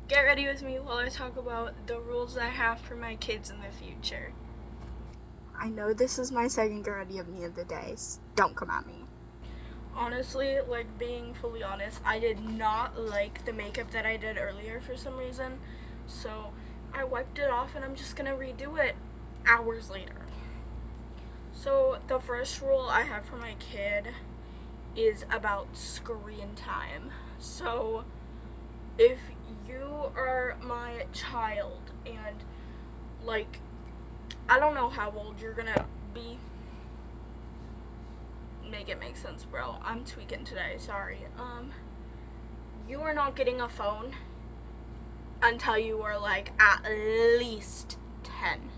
Get ready with me while I talk about the rules I have for my kids in the future. I know this is my second get ready of me of the day. Don't come at me. Honestly, being fully honest, I did not like the makeup that I did earlier for some reason. So I wiped it off and I'm just gonna redo it hours later. So the first rule I have for my kid is about screen time. So if you are my child and I don't know how old you're gonna be. Make it make sense, bro. I'm tweaking today, sorry. You are not getting a phone until you are at least 10.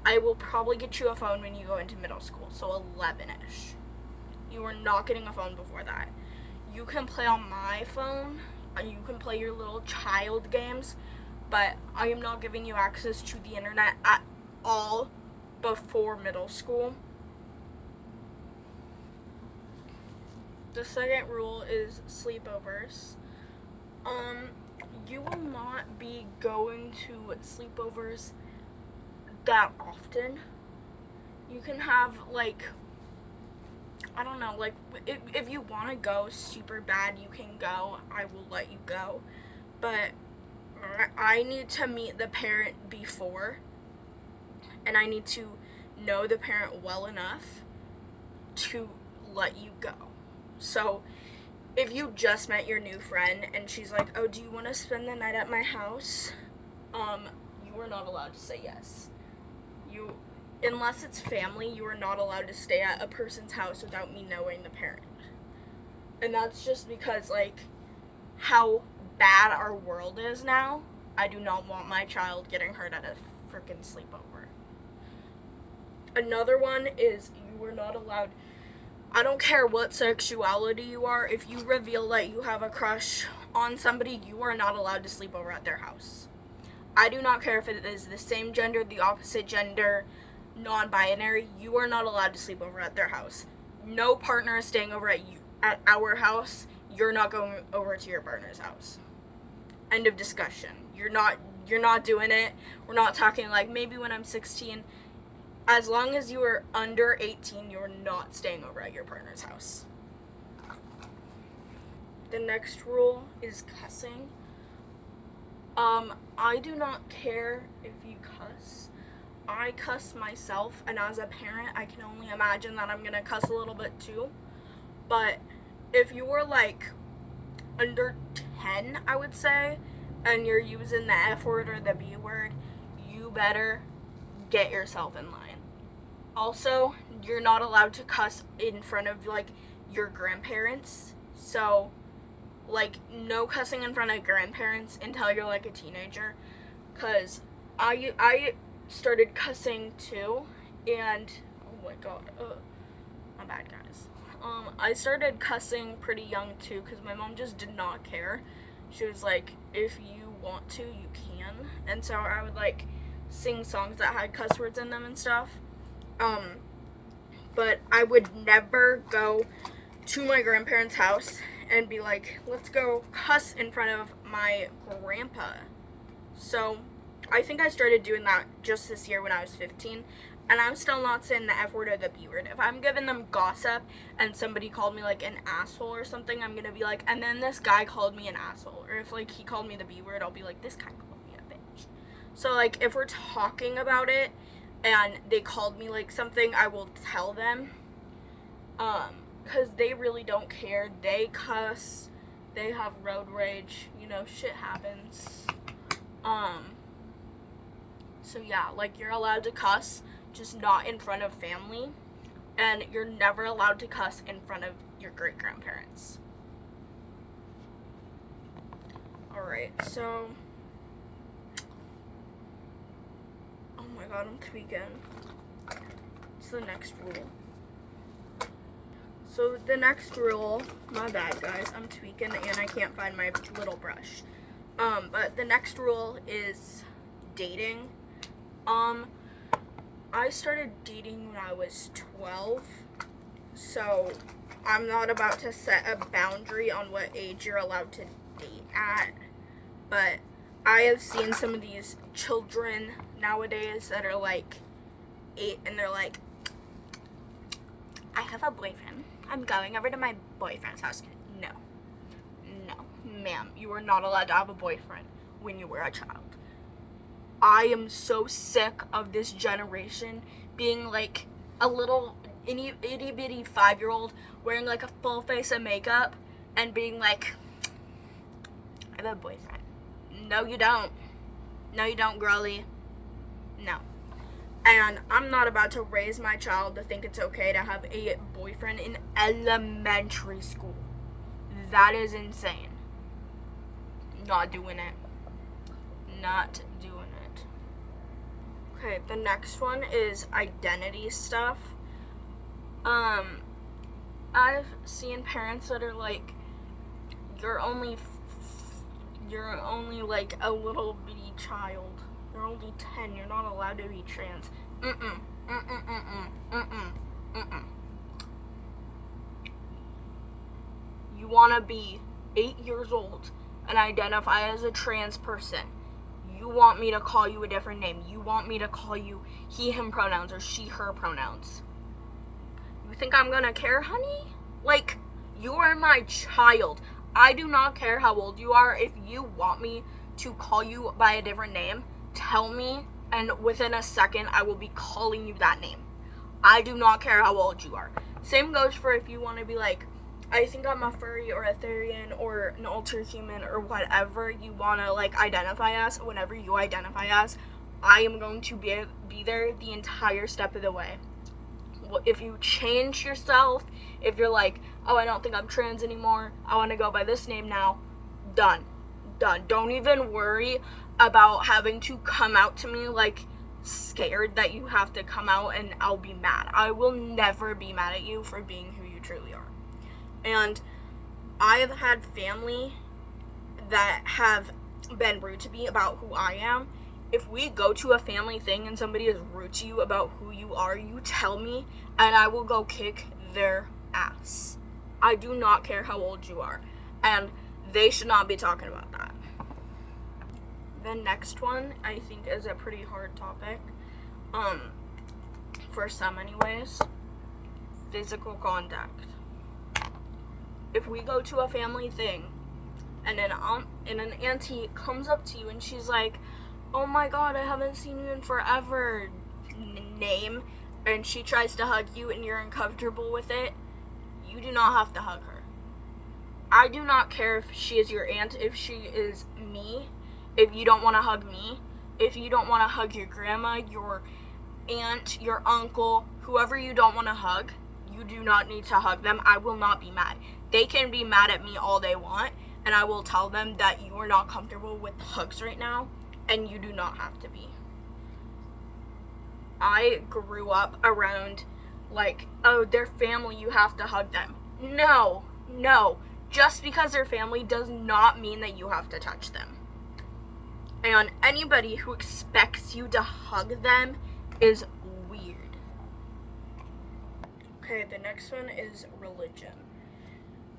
I will probably get you a phone when you go into middle school, so 11ish. You are not getting a phone before that. You can play on my phone, you can play your little child games, but I am not giving you access to the internet at all before middle school. The second rule is sleepovers. You will not be going to sleepovers that often. You can have I don't know, if you want to go super bad, you can go. I will let you go. But I need to meet the parent before, and I need to know the parent well enough to let you go. So if you just met your new friend and she's like, oh, do you want to spend the night at my house? You are not allowed to say yes. Unless it's family, you are not allowed to stay at a person's house without me knowing the parent. And that's just because, how bad our world is now. I do not want my child getting hurt at a freaking sleepover. Another one is you are not allowed, I don't care what sexuality you are, if you reveal that you have a crush on somebody, you are not allowed to sleep over at their house. I do not care if it is the same gender, the opposite gender, non-binary, you are not allowed to sleep over at their house. No partner is staying over at our house. You're not going over to your partner's house. End of discussion. You're not doing it. We're not talking maybe when I'm 16. As long as you are under 18, you're not staying over at your partner's house. The next rule is cussing. I do not care if you cuss. I cuss myself, and as a parent, I can only imagine that I'm gonna cuss a little bit too. But if you were under 10, I would say, and you're using the F word or the B word, you better get yourself in line. Also, you're not allowed to cuss in front of your grandparents. So no cussing in front of grandparents until you're a teenager, because I started cussing too, and oh my god, my bad guys. I started cussing pretty young too, because my mom just did not care. She was like, if you want to, you can. And so I would sing songs that had cuss words in them and stuff. But I would never go to my grandparents' house and be like, let's go cuss in front of my grandpa. So I think I started doing that just this year when I was 15, and I'm still not saying the F word or the B word. If I'm giving them gossip and somebody called me an asshole or something, I'm gonna be like, and then this guy called me an asshole. Or if he called me the B word, I'll be like, this guy called me a bitch. So if we're talking about it and they called me something, I will tell them. Because they really don't care. They cuss. They have road rage. Shit happens. So yeah, you're allowed to cuss, just not in front of family. And you're never allowed to cuss in front of your great-grandparents. Alright, so... oh my god, I'm tweaking. It's the next rule. So the next rule, my bad guys, I'm tweaking and I can't find my little brush. But the next rule is dating. I started dating when I was 12, so I'm not about to set a boundary on what age you're allowed to date at. but I have seen some of these children nowadays that are like 8 and they're like, I have a boyfriend. I'm going over to my boyfriend's house. No, ma'am, you are not allowed to have a boyfriend when you were a child. I am so sick of this generation being like a little itty bitty 5-year-old wearing like a full face of makeup and being like, I have a boyfriend. No, you don't. No, you don't, girly. No. And I'm not about to raise my child to think it's okay to have a boyfriend in elementary school. That is insane. Not doing it. Not doing it. Okay, the next one is identity stuff. I've seen parents that are like, you're only like a little bitty child. You're only 10. You're not allowed to be trans. You want to be 8 years old and identify as a trans person. You want me to call you a different name. You want me to call you he, him pronouns or she, her pronouns. You think I'm gonna care, honey? Like, you are my child. I do not care how old you are. If you want me to call you by a different name, tell me, and within a second, I will be calling you that name. I do not care how old you are. Same goes for if you want to be like, I think I'm a furry or a therian or an alter human or whatever you want to like identify as. Whenever you identify as, I am going to be there the entire step of the way. If you change yourself, if you're like, oh, I don't think I'm trans anymore, I want to go by this name now, done. Don't even worry about having to come out to me like scared that you have to come out and I'll be mad. I will never be mad at you for being who you truly are. And I have had family that have been rude to me about who I am. If we go to a family thing and somebody is rude to you about who you are, you tell me and I will go kick their ass. I do not care how old you are. And they should not be talking about that. The next one I think is a pretty hard topic. For some anyways. Physical contact. If we go to a family thing and an aunt and an auntie comes up to you and she's like, oh my god, I haven't seen you in forever, name, and she tries to hug you and you're uncomfortable with it, you do not have to hug her. I do not care if she is your aunt, if she is me, if you don't want to hug me, if you don't want to hug your grandma, your aunt, your uncle, whoever you don't want to hug, you do not need to hug them. I will not be mad. They can be mad at me all they want, and I will tell them that you are not comfortable with hugs right now, and you do not have to be. I grew up around, like, oh, they're family, you have to hug them. No. Just because they're family does not mean that you have to touch them. And anybody who expects you to hug them is weird. Okay, the next one is religion.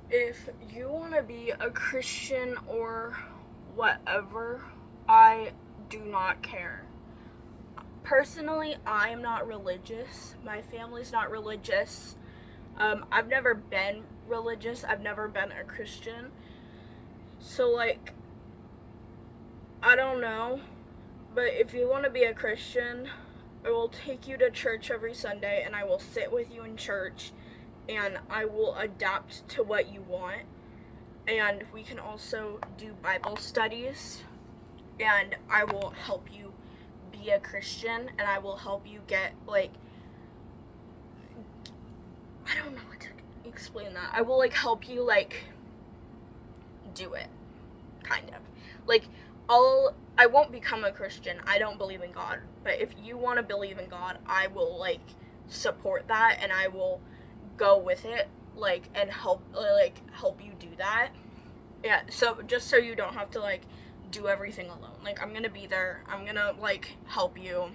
If you want to be a Christian or whatever, I do not care. Personally, I am not religious. My family's not religious. I've never been religious. I've never been a Christian. So, like, I don't know. But if you want to be a Christian, I will take you to church every Sunday and I will sit with you in church and I will adapt to what you want. And we can also do Bible studies and I will help you be a Christian and I will help you get, like, I don't know how to explain that. I will, like, help you, like, do it, kind of. Like, I won't become a Christian. I don't believe in God. But if you want to believe in God, I will, like, support that and I will go with it, like, and help you do that. Yeah, so just so you don't have to, like, do everything alone. Like, I'm gonna be there. I'm gonna, like, help you.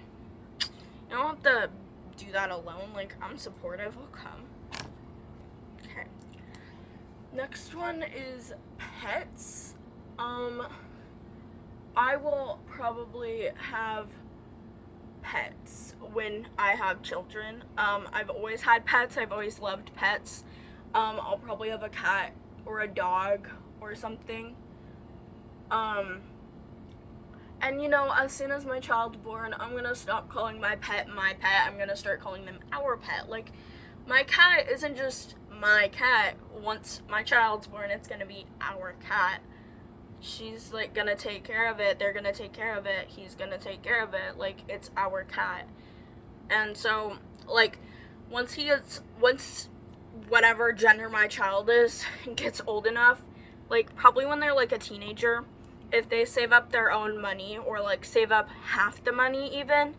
You don't have to do that alone. Like, I'm supportive. I'll come. Okay. Next one is pets. I will probably have pets when I have children. I've always had pets. I've always loved pets. I'll probably have a cat or a dog or something. And you know, as soon as my child's born, I'm gonna stop calling my pet. I'm gonna start calling them our pet. Like, my cat isn't just my cat. Once my child's born, it's gonna be our cat. She's like gonna take care of it. They're gonna take care of it. He's gonna take care of it. Like, it's our cat. And so, like, once whatever gender my child is gets old enough, like, probably when they're like a teenager, if they save up their own money, or like save up half the money even,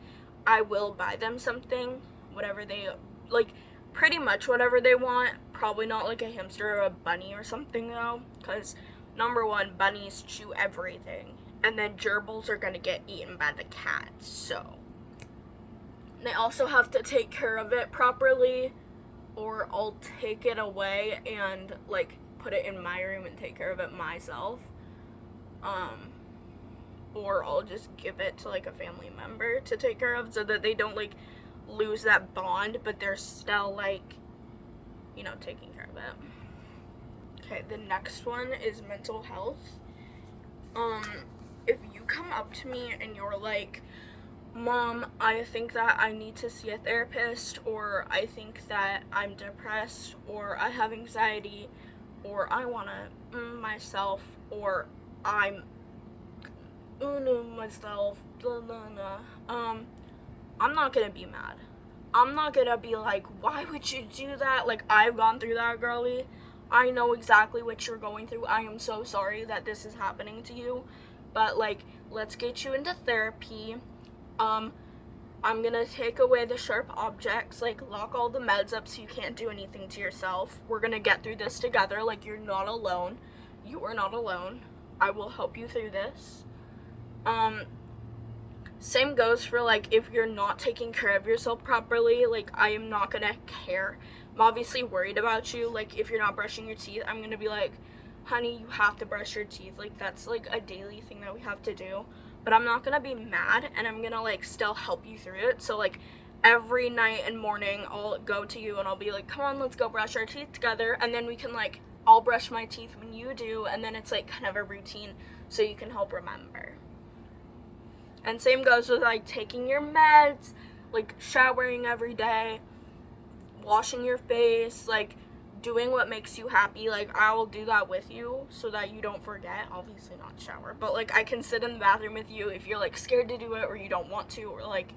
I will buy them something, whatever they like, pretty much whatever they want. Probably not like a hamster or a bunny or something though, because number one, bunnies chew everything, and then gerbils are gonna get eaten by the cat. So they also have to take care of it properly, or I'll take it away and like put it in my room and take care of it myself. Or I'll just give it to like a family member to take care of, so that they don't like lose that bond, but they're still like, you know, taking care of it. Okay, the next one is mental health. If you come up to me and you're like, Mom, I think that I need to see a therapist, or I think that I'm depressed, or I have anxiety, or I want to myself, or I'm myself, blah, blah, blah. I'm not gonna be mad. I'm not gonna be like, why would you do that? Like, I've gone through that, girly. I know exactly what you're going through. I am so sorry that this is happening to you. But, like, let's get you into therapy. I'm gonna take away the sharp objects, like, lock all the meds up so you can't do anything to yourself. We're gonna get through this together. Like, you're not alone. You are not alone. I will help you through this. Same goes for, like, if you're not taking care of yourself properly, like, I am not gonna care. I'm obviously worried about you. Like, if you're not brushing your teeth, I'm gonna be like, honey, you have to brush your teeth. Like, that's, like, a daily thing that we have to do. But I'm not gonna be mad, and I'm gonna, like, still help you through it. So, like, every night and morning, I'll go to you, and I'll be like, come on, let's go brush our teeth together, and then we can, like, I'll brush my teeth when you do, and then it's, like, kind of a routine, so you can help remember. And same goes with, like, taking your meds, like, showering every day, washing your face, like, doing what makes you happy. Like, I will do that with you so that you don't forget. Obviously not shower, but, like, I can sit in the bathroom with you if you're, like, scared to do it, or you don't want to, or, like,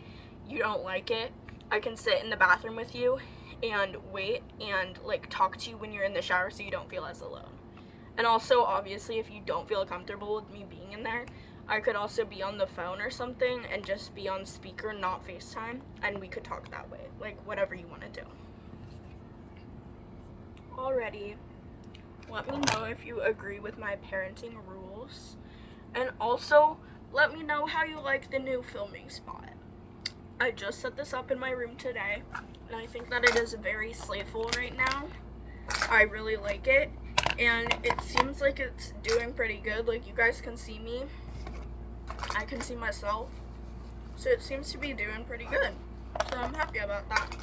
you don't like it. I can sit in the bathroom with you and wait and, like, talk to you when you're in the shower so you don't feel as alone. And also, obviously, if you don't feel comfortable with me being in there, I could also be on the phone or something and just be on speaker, not FaceTime, and we could talk that way. Like, whatever you want to do. Alrighty, let me know if you agree with my parenting rules. And also, let me know how you like the new filming spot. I just set this up in my room today, and I think that it is very slayful right now. I really like it, and it seems like it's doing pretty good. Like, you guys can see me. I can see myself. So it seems to be doing pretty good. So I'm happy about that.